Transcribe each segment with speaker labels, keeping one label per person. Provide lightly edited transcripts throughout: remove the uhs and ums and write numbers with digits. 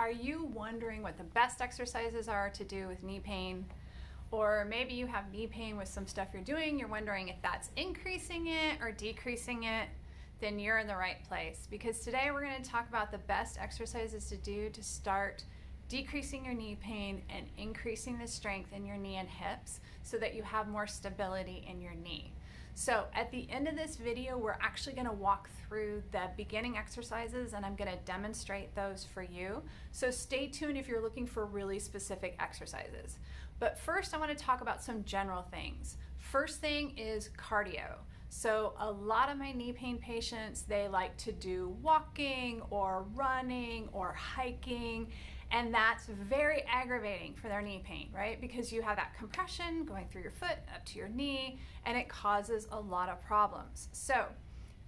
Speaker 1: Are you wondering what the best exercises are to do with knee pain? Or maybe you have knee pain with some stuff you're doing, you're wondering if that's increasing it or decreasing it, then you're in the right place. Because today we're going to talk about the best exercises to do to start decreasing your knee pain and increasing the strength in your knee and hips so that you have more stability in your knee. So at the end of this video, we're actually going to walk through the beginning exercises and I'm going to demonstrate those for you. So stay tuned if you're looking for really specific exercises. But first I want to talk about some general things. First thing is cardio. So a lot of my knee pain patients, they like to do walking or running or hiking, and that's very aggravating for their knee pain, right? Because you have that compression going through your foot up to your knee, and it causes a lot of problems. So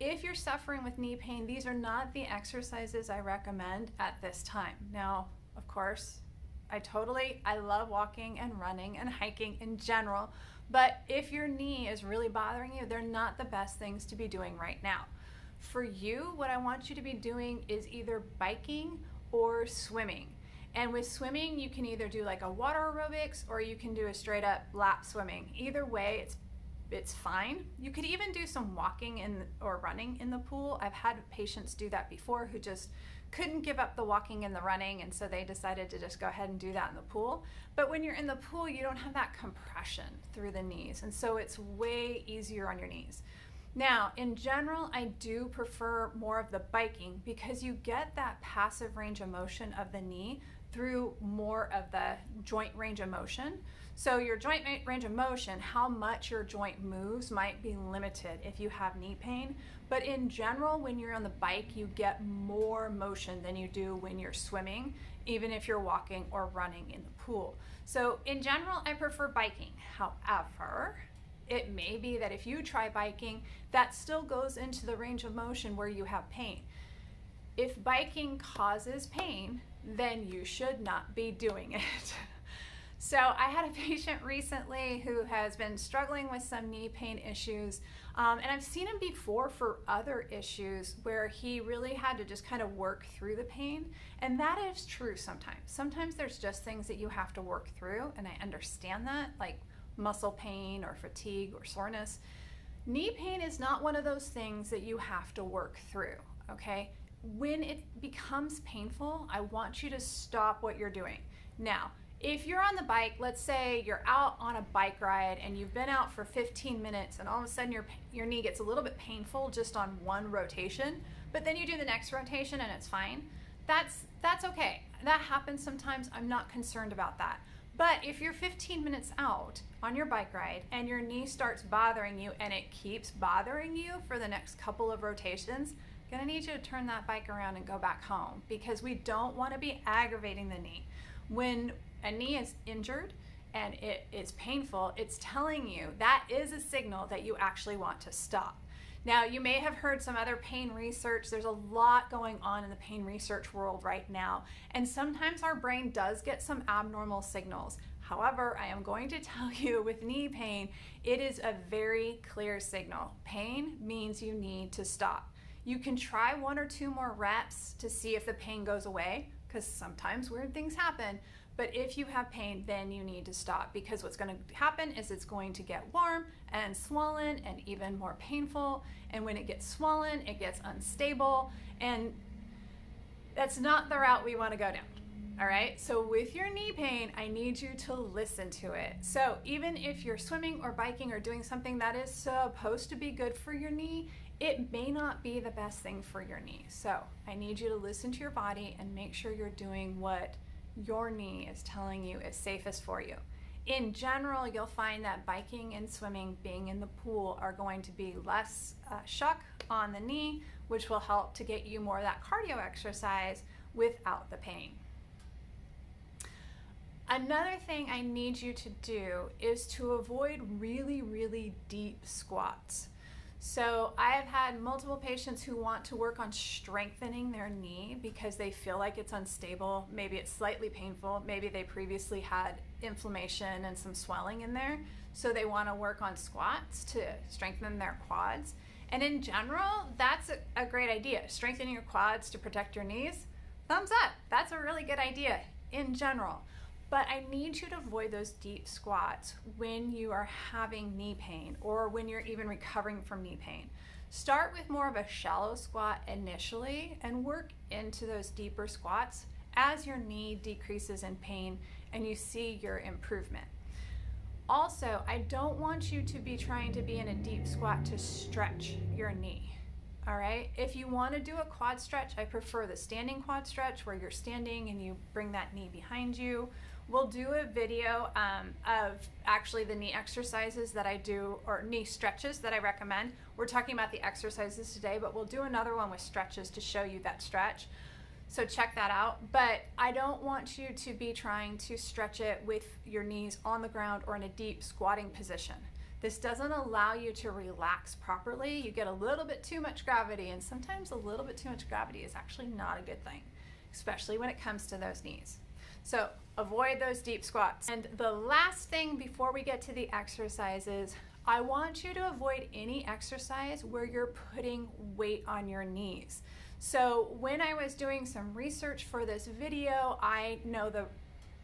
Speaker 1: if you're suffering with knee pain, these are not the exercises I recommend at this time. Now, of course, I love walking and running and hiking in general, but if your knee is really bothering you, they're not the best things to be doing right now. For you, what I want you to be doing is either biking or swimming. And with swimming, you can either do like a water aerobics or you can do a straight up lap swimming. Either way, it's fine. You could even do some walking or running in the pool. I've had patients do that before who just couldn't give up the walking and the running, and so they decided to just go ahead and do that in the pool. But when you're in the pool, you don't have that compression through the knees, and so it's way easier on your knees. Now, in general, I do prefer more of the biking because you get that passive range of motion of the knee through more of the joint range of motion. So your joint range of motion, how much your joint moves might be limited if you have knee pain. But in general, when you're on the bike, you get more motion than you do when you're swimming, even if you're walking or running in the pool. So in general, I prefer biking. However, it may be that if you try biking, that still goes into the range of motion where you have pain. If biking causes pain, then you should not be doing it. So I had a patient recently who has been struggling with some knee pain issues, and I've seen him before for other issues where he really had to just kind of work through the pain, and that is true sometimes. Sometimes there's just things that you have to work through, and I understand that, like muscle pain or fatigue or soreness. Knee pain is not one of those things that you have to work through, okay? When it becomes painful, I want you to stop what you're doing. Now, if you're on the bike, let's say you're out on a bike ride and you've been out for 15 minutes and all of a sudden your knee gets a little bit painful just on one rotation, but then you do the next rotation and it's fine, that's okay. That happens sometimes. I'm not concerned about that. But if you're 15 minutes out on your bike ride and your knee starts bothering you and it keeps bothering you for the next couple of rotations, I'm gonna need you to turn that bike around and go back home, because we don't want to be aggravating the knee. When a knee is injured and it is painful, it's telling you that is a signal that you actually want to stop. Now, you may have heard some other pain research. There's a lot going on in the pain research world right now, and sometimes our brain does get some abnormal signals. However, I am going to tell you with knee pain, it is a very clear signal. Pain means you need to stop. You can try 1 or 2 more reps to see if the pain goes away, because sometimes weird things happen. But if you have pain, then you need to stop, because what's going to happen is it's going to get warm and swollen and even more painful. And when it gets swollen, it gets unstable, and that's not the route we want to go down. All right, so with your knee pain, I need you to listen to it. So even if you're swimming or biking or doing something that is supposed to be good for your knee, it may not be the best thing for your knee. So I need you to listen to your body and make sure you're doing what your knee is telling you is safest for you. In general, you'll find that biking and swimming, being in the pool, are going to be less shock on the knee, which will help to get you more of that cardio exercise without the pain. Another thing I need you to do is to avoid really, really deep squats. So I have had multiple patients who want to work on strengthening their knee because they feel like it's unstable. Maybe it's slightly painful. Maybe they previously had inflammation and some swelling in there. So they want to work on squats to strengthen their quads. And in general, that's a great idea. Strengthening your quads to protect your knees, thumbs up. That's a really good idea in general. But I need you to avoid those deep squats when you are having knee pain or when you're even recovering from knee pain. Start with more of a shallow squat initially and work into those deeper squats as your knee decreases in pain and you see your improvement. Also, I don't want you to be trying to be in a deep squat to stretch your knee. All right, if you want to do a quad stretch, I prefer the standing quad stretch where you're standing and you bring that knee behind you. We'll do a video of actually the knee exercises that I do, or knee stretches that I recommend. We're talking about the exercises today, but we'll do another one with stretches to show you that stretch. So check that out. But I don't want you to be trying to stretch it with your knees on the ground or in a deep squatting position. This doesn't allow you to relax properly. You get a little bit too much gravity, and sometimes a little bit too much gravity is actually not a good thing, especially when it comes to those knees. So avoid those deep squats. And the last thing before we get to the exercises, I want you to avoid any exercise where you're putting weight on your knees. So when I was doing some research for this video, I know the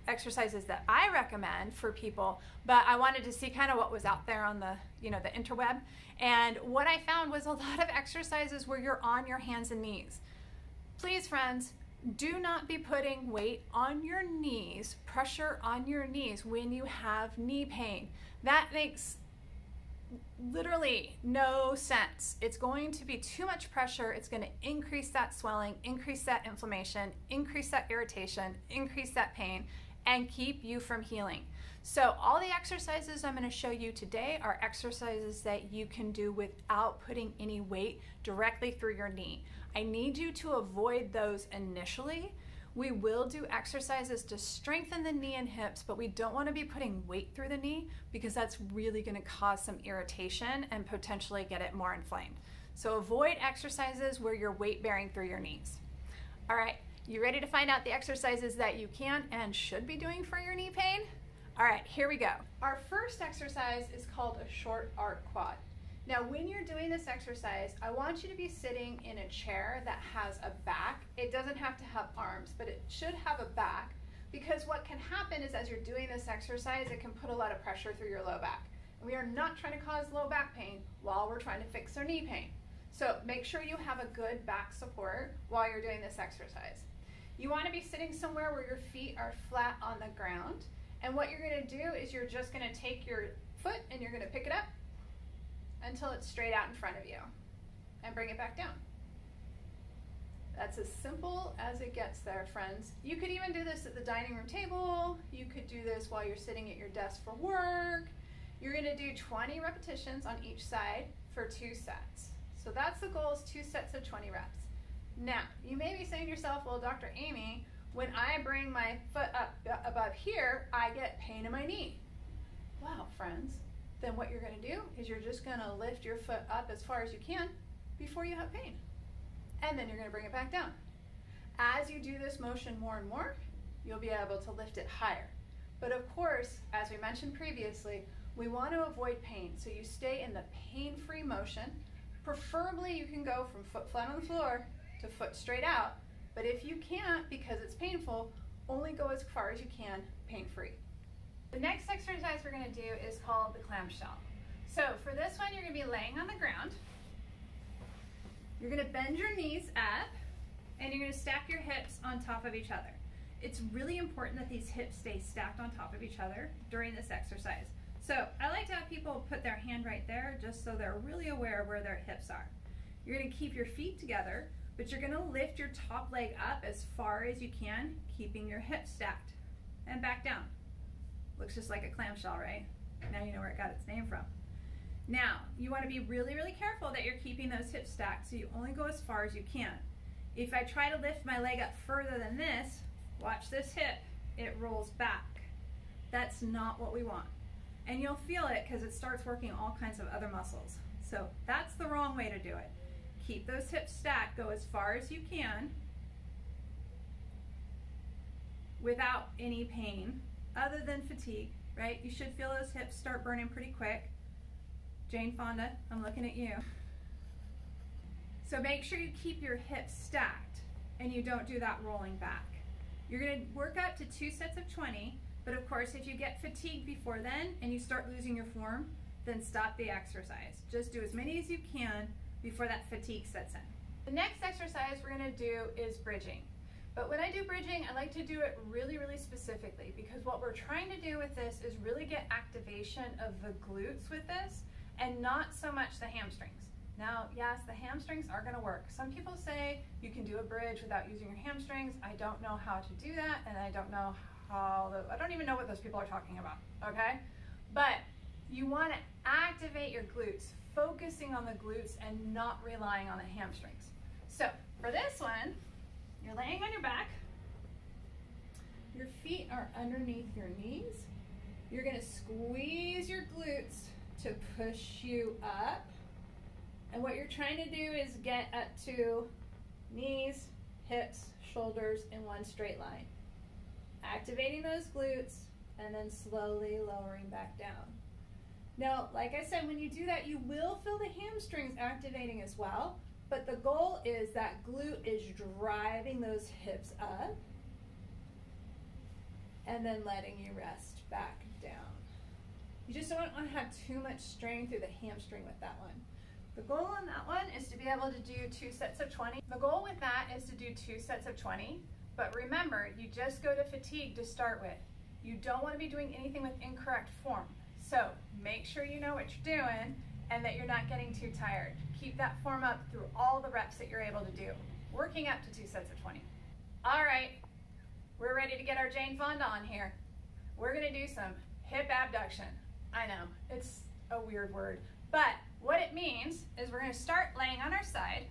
Speaker 1: exercises that I recommend for people, but I wanted to see kind of what was out there on the, the interweb. And what I found was a lot of exercises where you're on your hands and knees. Please, friends, do not be putting weight on your knees, pressure on your knees when you have knee pain. That makes literally no sense. It's going to be too much pressure. It's going to increase that swelling, increase that inflammation, increase that irritation, increase that pain, and keep you from healing. So all the exercises I'm going to show you today are exercises that you can do without putting any weight directly through your knee. I need you to avoid those initially. We will do exercises to strengthen the knee and hips, but we don't want to be putting weight through the knee because that's really going to cause some irritation and potentially get it more inflamed. So avoid exercises where you're weight bearing through your knees. All right, you ready to find out the exercises that you can and should be doing for your knee pain? All right, here we go. Our first exercise is called a short arc quad. Now, when you're doing this exercise, I want you to be sitting in a chair that has a back. It doesn't have to have arms, but it should have a back, because what can happen is as you're doing this exercise, it can put a lot of pressure through your low back. And we are not trying to cause low back pain while we're trying to fix our knee pain. So make sure you have a good back support while you're doing this exercise. You want to be sitting somewhere where your feet are flat on the ground. And what you're going to do is you're just going to take your foot and you're going to pick it up until it's straight out in front of you and bring it back down. That's as simple as it gets there, friends. You could even do this at the dining room table. You could do this while you're sitting at your desk for work. You're going to do 20 repetitions on each side for 2 sets. So that's the goal, is 2 sets of 20 reps. Now, you may be saying to yourself, well, Dr. Amy, when I bring my foot up above here, I get pain in my knee. Well, friends, then what you're going to do is you're just going to lift your foot up as far as you can before you have pain. And then you're going to bring it back down. As you do this motion more and more, you'll be able to lift it higher. But of course, as we mentioned previously, we want to avoid pain. So you stay in the pain-free motion. Preferably you can go from foot flat on the floor to foot straight out. But if you can't, because it's painful, only go as far as you can pain-free. The next exercise we're going to do is called the clamshell. So for this one, you're going to be laying on the ground. You're going to bend your knees up, and you're going to stack your hips on top of each other. It's really important that these hips stay stacked on top of each other during this exercise. So I like to have people put their hand right there just so they're really aware of where their hips are. You're going to keep your feet together, but you're going to lift your top leg up as far as you can, keeping your hips stacked, and back down. Looks just like a clamshell, right? Now you know where it got its name from. Now, you want to be really, really careful that you're keeping those hips stacked, so you only go as far as you can. If I try to lift my leg up further than this, watch this hip, it rolls back. That's not what we want. And you'll feel it because it starts working all kinds of other muscles. So that's the wrong way to do it. Keep those hips stacked, go as far as you can without any pain other than fatigue, right? You should feel those hips start burning pretty quick. Jane Fonda, I'm looking at you. So make sure you keep your hips stacked. and you don't do that rolling back. You're going to work up to 2 sets of 20, but of course if you get fatigued before then and you start losing your form, then stop the exercise. Just do as many as you can before that fatigue sets in. The next exercise we're going to do is bridging. But when I do bridging, I like to do it really, really specifically, because what we're trying to do with this is really get activation of the glutes with this and not so much the hamstrings. Now, yes, the hamstrings are going to work. Some people say you can do a bridge without using your hamstrings. I don't know how to do that, and I don't know I don't even know what those people are talking about, okay? But you want to activate your glutes, focusing on the glutes and not relying on the hamstrings. So for this one, you're laying on your back. Your feet are underneath your knees. You're going to squeeze your glutes to push you up. And what you're trying to do is get up to knees, hips, shoulders in one straight line. Activating those glutes and then slowly lowering back down. Now, like I said, when you do that, you will feel the hamstrings activating as well, but the goal is that glute is driving those hips up and then letting you rest back down. You just don't want to have too much strain through the hamstring with that one. The goal on that one is to be able to do 2 sets of 20. The goal with that is to do 2 sets of 20, but remember, you just go to fatigue to start with. You don't want to be doing anything with incorrect form. So make sure you know what you're doing and that you're not getting too tired. Keep that form up through all the reps that you're able to do, working up to 2 sets of 20. All right, we're ready to get our Jane Fonda on here. We're going to do some hip abduction. I know, it's a weird word, but what it means is we're going to start laying on our side.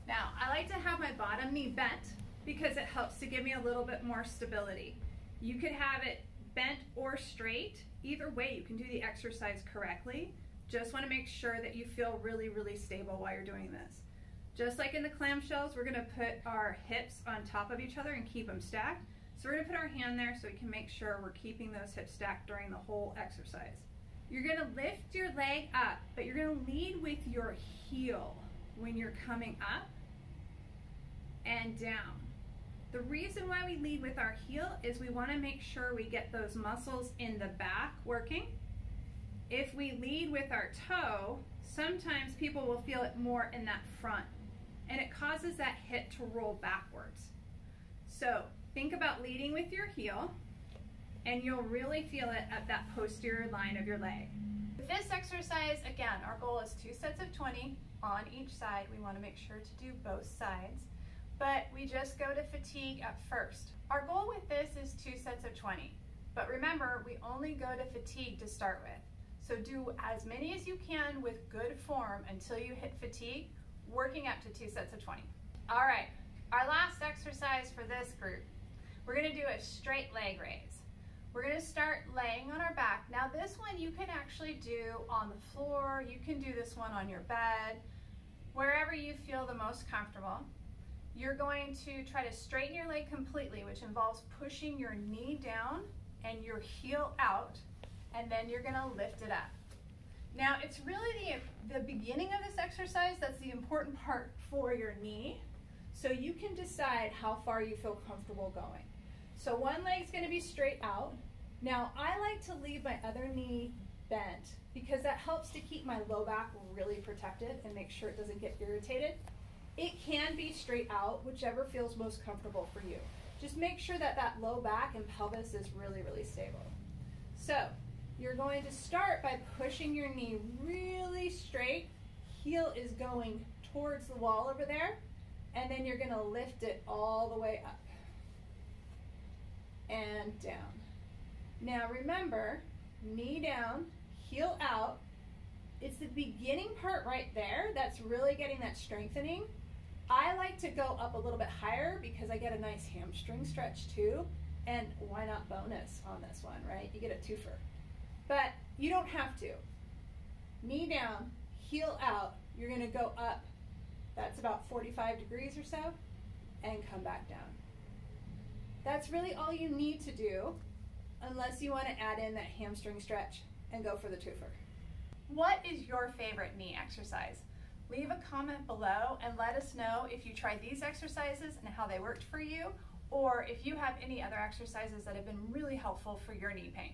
Speaker 1: Now, I like to have my bottom knee bent because it helps to give me a little bit more stability. You could have it bent or straight. Either way, you can do the exercise correctly. Just want to make sure that you feel really, really stable while you're doing this. Just like in the clamshells, we're going to put our hips on top of each other and keep them stacked. So we're going to put our hand there so we can make sure we're keeping those hips stacked during the whole exercise. You're going to lift your leg up, but you're going to lead with your heel when you're coming up and down. The reason why we lead with our heel is we want to make sure we get those muscles in the back working. If we lead with our toe, sometimes people will feel it more in that front, and it causes that hip to roll backwards. So think about leading with your heel, and you'll really feel it at that posterior line of your leg. With this exercise, again, our goal is 2 sets of 20 on each side. We want to make sure to do both sides, but we just go to fatigue at first. Our goal with this is 2 sets of 20, but remember, we only go to fatigue to start with. So do as many as you can with good form until you hit fatigue, working up to 2 sets of 20. All right, our last exercise for this group, we're going to do a straight leg raise. We're going to start laying on our back. Now this one you can actually do on the floor. You can do this one on your bed, wherever you feel the most comfortable. You're going to try to straighten your leg completely, which involves pushing your knee down and your heel out, and then you're going to lift it up. Now it's really the beginning of this exercise that's the important part for your knee, so you can decide how far you feel comfortable going. So one leg's going to be straight out. Now I like to leave my other knee bent because that helps to keep my low back really protected and make sure it doesn't get irritated. It can be straight out, whichever feels most comfortable for you. Just make sure that that low back and pelvis is really, really stable. So you're going to start by pushing your knee really straight. Heel is going towards the wall over there, and then you're going to lift it all the way up and down. Now remember, knee down, heel out. It's the beginning part right there that's really getting that strengthening. I like to go up a little bit higher because I get a nice hamstring stretch too, and why not bonus on this one, right? You get a twofer. But you don't have to. Knee down, heel out, you're going to go up, that's about 45 degrees or so, and come back down. That's really all you need to do, unless you want to add in that hamstring stretch and go for the twofer. What is your favorite knee exercise? leave a comment below and let us know if you tried these exercises and how they worked for you, or if you have any other exercises that have been really helpful for your knee pain.